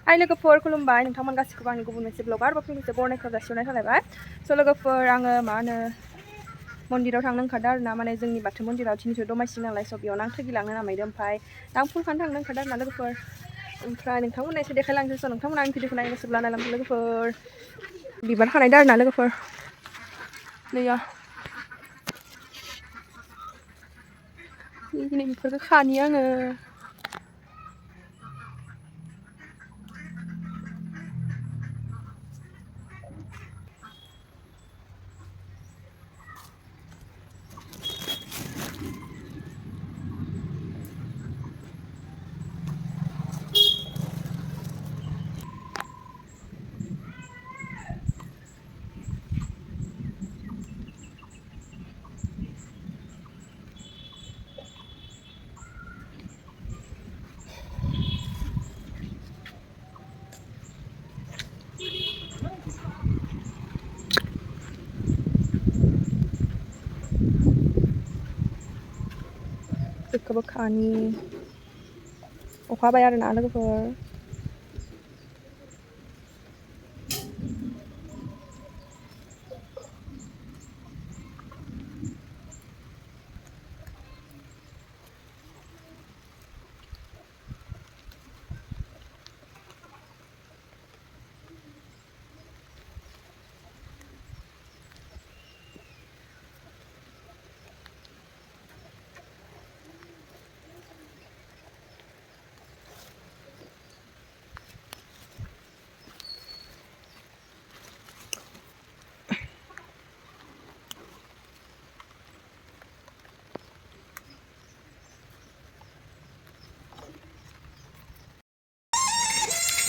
Hai लोगोफोर खुलुमबाय नोंथांमोन गासिखौबो आंनि गुबुन मोनसे ब्लग आरोबाव फिन खेबसे बरायनायखौ जासिहरनाय थालायबाय स' लोगोफोर आङो मा होनो मन्दिराव थांनो ओंखारदों आरोना माने जोंनि बाथौ मन्दिराव दिनैथ' दमासि नालाय स' बेयावनो आं थगिलांनो नामायदों ओमफ्राय आं फुलखानो थांनो ओंखारदों आरोना लोगोफोर ओमफ्राय नोंथांमोनहा एसे देखायलांसै स' नोंथांमोना आंनि भिडिअखौ नायनो गोसोब्ला नायलांदो लोगोफोर बिबार खानायदों आरोना लोगोफोर नैया दिनै बेफोरखौ खानि आङो बेखौबो खानि अखा हाबाय आरोना लोगोफोर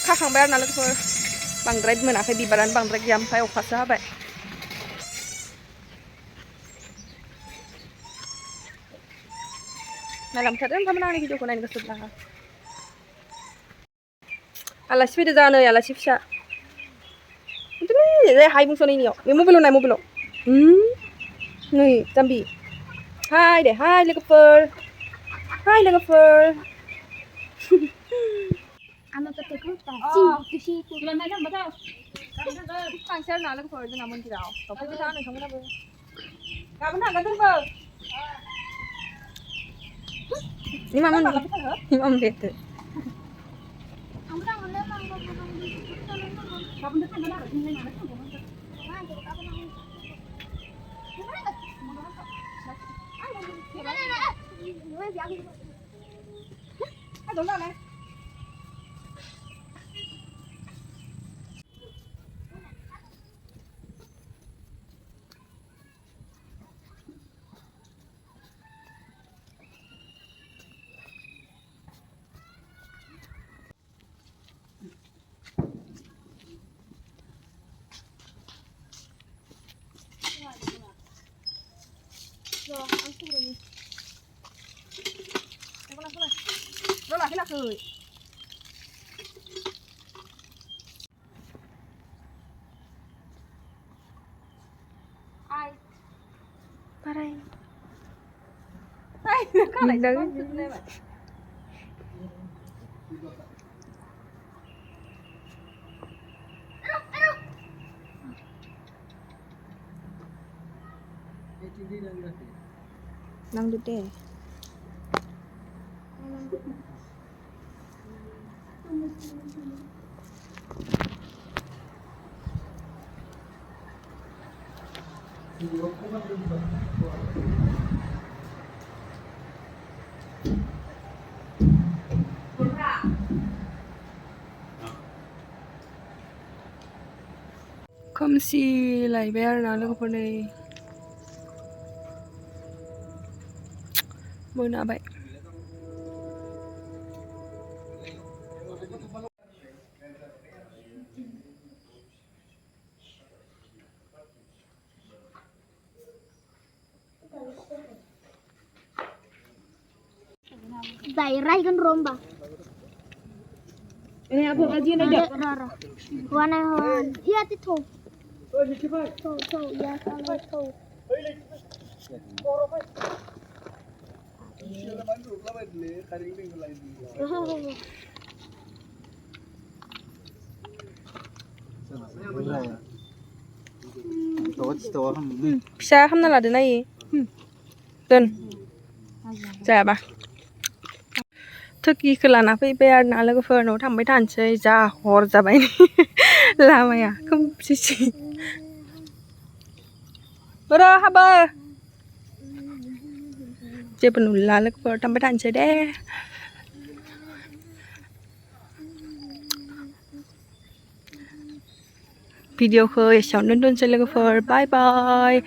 खाखांबाय आरोना लोगोफोर बांद्राय मोनाखै बिबारानो बांद्राय गैया ओमफ्राय अखासो हाबाय नायलांथारदो नोंथांमोना आंनि भिडिअखौ नायनो गोसोब्ला आलासि फैदो जा नै आलासि फिसा नै हाय बुंस' नैनियाव बे मबाइलाव नाय मबाइलाव नै जाम्बि हाय दे हाय लोगोफोर थांसै आरोना लोगोफोर जोंना मन्दिराव फैबाय था नोंथांमोनाबो गाबोन थांगोन जोंबो इमाम बेथो गाबोन थांगोन आरो दिनै मानो थांगौमोन Lo là cái là cười. Ai? Ta đây. Ai? Các lại đứng lên vậy. Langdw deh. खोमसि लायबाय आरोना लोगोफोर नै मोनाबाय daerah kan romba. Ini apa aja nih dek? Warna iya itu. Tuh ya sama tuh. फिसा खालामना लादो नायो दोन जायाबा थोगिखौ लाना फैबाय आरो ना लोगोफोर न'आव थांबाय थानोसै जा हर जाबाय लामाया खोमसिसि र' हाबो जेबो नुला लोगोफोर थांबाय थानोसै दे भिडिअखौ एसेयावनो दोनसै लोगोफोर बाय बाय